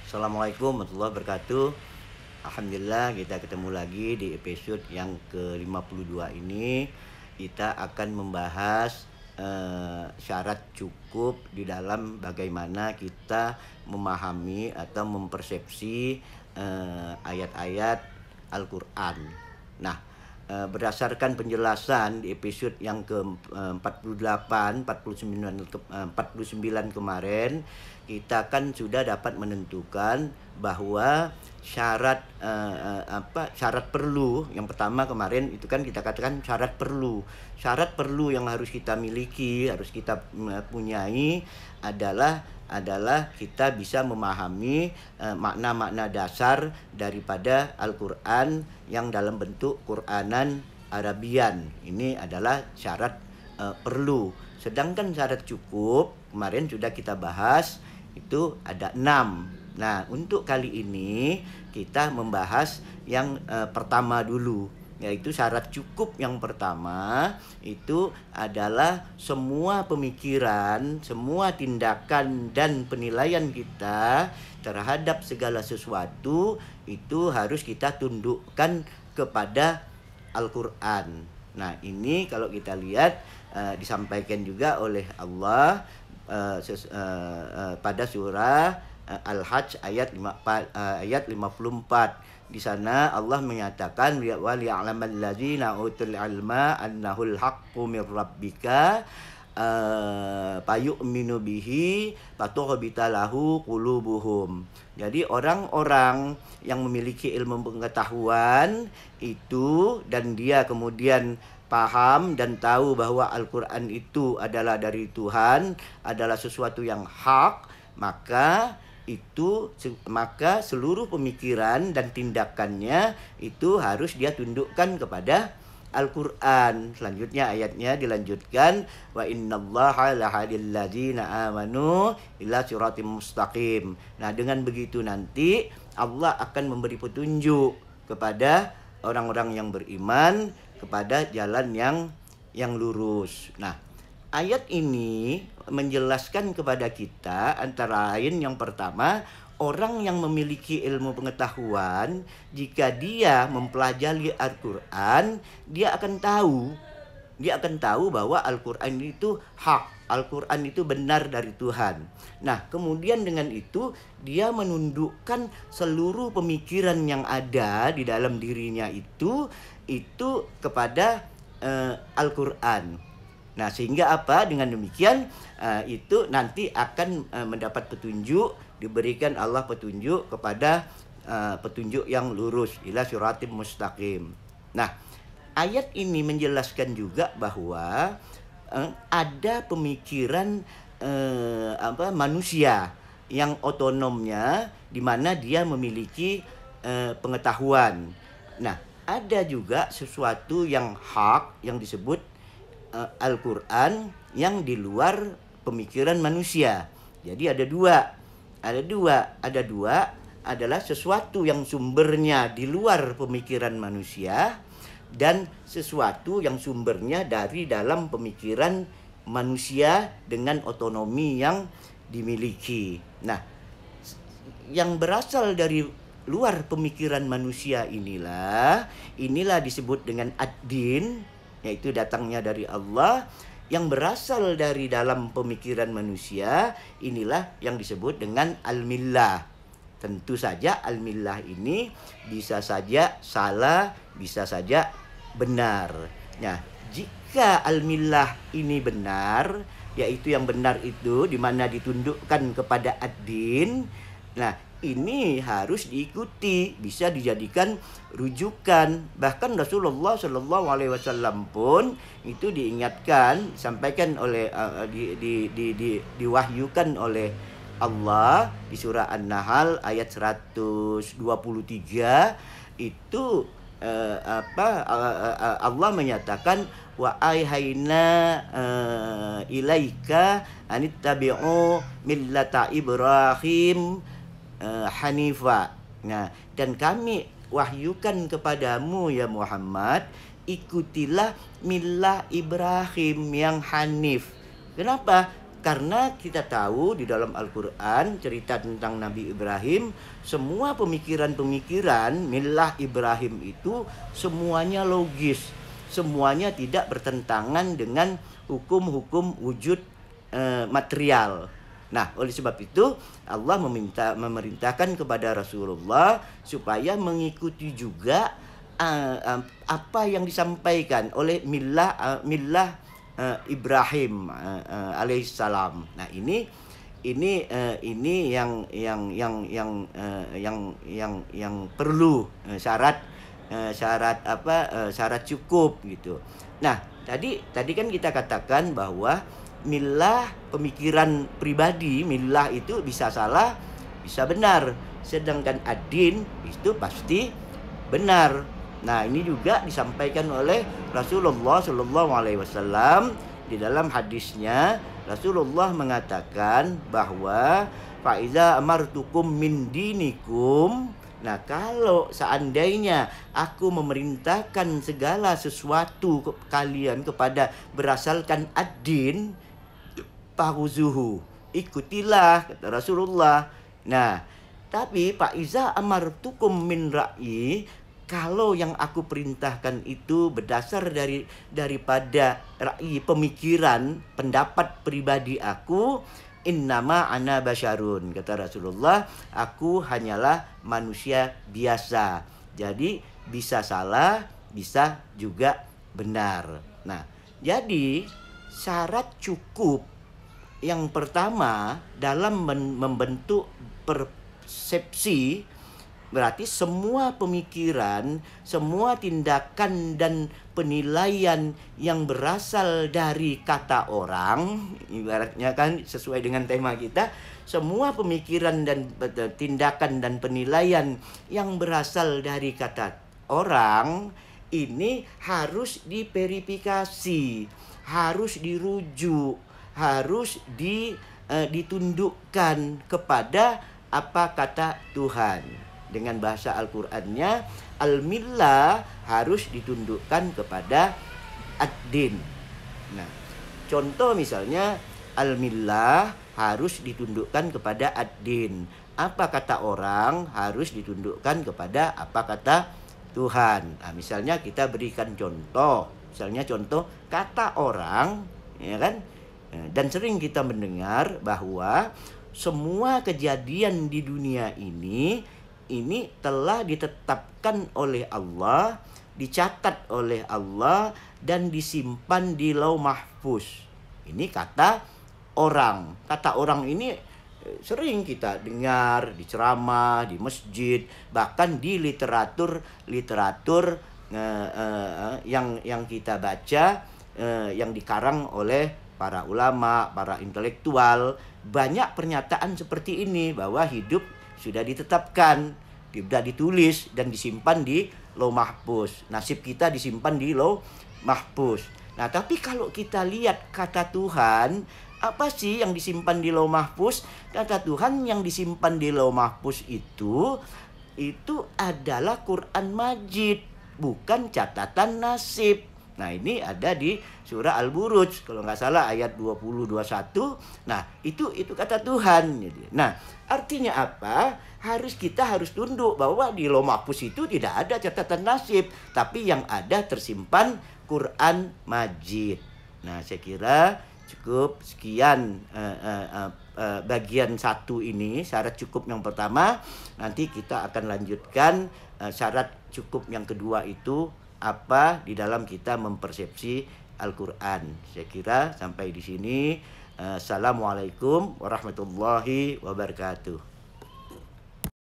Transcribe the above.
Assalamualaikum warahmatullahi wabarakatuh. Alhamdulillah kita ketemu lagi di episode yang ke-52 ini. Kita akan membahas syarat cukup di dalam bagaimana kita memahami atau mempersepsi ayat-ayat Al-Quran. Nah, berdasarkan penjelasan di episode yang ke-48, 49 kemarin, kita kan sudah dapat menentukan bahwa syarat syarat perlu yang pertama kemarin itu kan kita katakan syarat perlu yang harus kita miliki, harus kita punyai adalah kita bisa memahami makna-makna dasar daripada Al-Quran yang dalam bentuk Quranan Arabian. Ini adalah syarat perlu. Sedangkan syarat cukup kemarin sudah kita bahas, itu ada 6. Nah, untuk kali ini kita membahas yang pertama dulu, yaitu syarat cukup yang pertama itu adalah semua pemikiran, semua tindakan dan penilaian kita terhadap segala sesuatu itu harus kita tundukkan kepada Al-Quran. Nah, ini kalau kita lihat disampaikan juga oleh Allah pada surah Al-Hajj ayat 54. Di sana Allah menyatakan wa liya'lamal ladzina utul ilma annahul haqqu mir rabbika fayu'minu bihi fatughbita lahu qulubuhum. Jadi orang-orang yang memiliki ilmu pengetahuan itu dan dia kemudian paham dan tahu bahwa Al-Quran itu adalah dari Tuhan, adalah sesuatu yang hak, maka seluruh pemikiran dan tindakannya itu harus dia tundukkan kepada Al-Quran. Selanjutnya ayatnya dilanjutkan, wa innallaha lahadil ladzina amanu ila siratim mustaqim. Nah, dengan begitu nanti Allah akan memberi petunjuk kepada orang-orang yang beriman kepada jalan yang lurus. Nah, ayat ini menjelaskan kepada kita antara lain yang pertama, orang yang memiliki ilmu pengetahuan, jika dia mempelajari Al-Quran, dia akan tahu bahwa Al-Quran itu hak, Al-Quran itu benar dari Tuhan. Nah, kemudian dengan itu dia menundukkan seluruh pemikiran yang ada di dalam dirinya itu kepada Al-Quran. Nah, sehingga apa? Dengan demikian itu nanti akan mendapat petunjuk, diberikan Allah petunjuk kepada petunjuk yang lurus, ila siratim mustaqim. Nah, ayat ini menjelaskan juga bahwa ada pemikiran manusia yang otonomnya, di mana dia memiliki pengetahuan. Nah, ada juga sesuatu yang hak yang disebut Al-Quran yang di luar pemikiran manusia. Jadi ada dua adalah sesuatu yang sumbernya di luar pemikiran manusia dan sesuatu yang sumbernya dari dalam pemikiran manusia dengan otonomi yang dimiliki. Nah, yang berasal dari luar pemikiran manusia inilah disebut dengan ad-din, yaitu datangnya dari Allah. Yang berasal dari dalam pemikiran manusia inilah yang disebut dengan al-millah. Tentu saja al-millah ini bisa saja salah, bisa saja benar. Nah, jika al-millah ini benar, yaitu yang benar itu di mana ditundukkan kepada ad-din, nah ini harus diikuti, bisa dijadikan rujukan. Bahkan Rasulullah Shallallahu Alaihi Wasallam pun itu diingatkan, sampaikan oleh diwahyukan oleh Allah di surah An-Nahl ayat 123 itu Allah menyatakan wa ayhayna ilaika anittabi'u millata Ibrahim Hanifa. Nah, dan kami wahyukan kepadamu ya Muhammad, ikutilah millah Ibrahim yang hanif. Kenapa? Karena kita tahu di dalam Al-Quran cerita tentang Nabi Ibrahim, semua pemikiran-pemikiran millah Ibrahim itu semuanya logis, semuanya tidak bertentangan dengan hukum-hukum wujud material. Nah, oleh sebab itu Allah memerintahkan kepada Rasulullah supaya mengikuti juga apa yang disampaikan oleh millah Ibrahim alaihissalam. Nah, ini yang perlu syarat cukup gitu. Nah, tadi kan kita katakan bahwa millah pemikiran pribadi, millah itu bisa salah, bisa benar. Sedangkan ad-din itu pasti benar. Nah, ini juga disampaikan oleh Rasulullah Shallallahu Alaihi Wasallam di dalam hadisnya. Rasulullah mengatakan bahwa faiza amartukum min dinikum. Nah, kalau seandainya aku memerintahkan segala sesuatu kalian kepada berasalkan ad-din, fahuzuhu, ikutilah, kata Rasulullah. Nah, tapi faiza amartukum min ra'yi, kalau yang aku perintahkan itu berdasar daripada ra'yi, pemikiran, pendapat pribadi aku, innama ana basyarun, kata Rasulullah, aku hanyalah manusia biasa. Jadi bisa salah, bisa juga benar. Nah, jadi syarat cukup yang pertama dalam membentuk persepsi, berarti semua pemikiran, semua tindakan dan penilaian yang berasal dari kata orang, ibaratnya kan sesuai dengan tema kita, semua pemikiran dan tindakan dan penilaian yang berasal dari kata orang ini harus diverifikasi, harus dirujuk, harus ditundukkan kepada apa kata Tuhan. Dengan bahasa Al-Qur'annya, al-millah harus ditundukkan kepada ad-din. Nah, contoh misalnya al-millah harus ditundukkan kepada ad-din. Apa kata orang harus ditundukkan kepada apa kata Tuhan. Nah, misalnya kita berikan contoh. Misalnya contoh kata orang, ya kan? Dan sering kita mendengar bahwa semua kejadian di dunia ini telah ditetapkan oleh Allah, dicatat oleh Allah, dan disimpan di Lauh Mahfuz. Ini kata orang. Kata orang ini sering kita dengar di ceramah, di masjid, bahkan di literatur yang kita baca, yang dikarang oleh para ulama, para intelektual. Banyak pernyataan seperti ini bahwa hidup sudah ditetapkan, sudah ditulis dan disimpan di Lauh Mahfuz. Nasib kita disimpan di Lauh Mahfuz. Nah, tapi kalau kita lihat kata Tuhan, apa sih yang disimpan di Lauh Mahfuz? Kata Tuhan yang disimpan di Lauh Mahfuz itu adalah Quran Majid, bukan catatan nasib. Nah, ini ada di surah Al-Buruj, kalau nggak salah ayat 20-21. Nah, itu kata Tuhan. Nah, artinya apa? Kita harus tunduk bahwa di Lauh Mahfuz itu tidak ada catatan nasib, tapi yang ada tersimpan Quran Majid. Nah, saya kira cukup sekian bagian 1 ini, syarat cukup yang pertama. Nanti kita akan lanjutkan syarat cukup yang kedua itu apa di dalam kita mempersepsi Al-Quran. Saya kira sampai di sini. Assalamualaikum warahmatullahi wabarakatuh.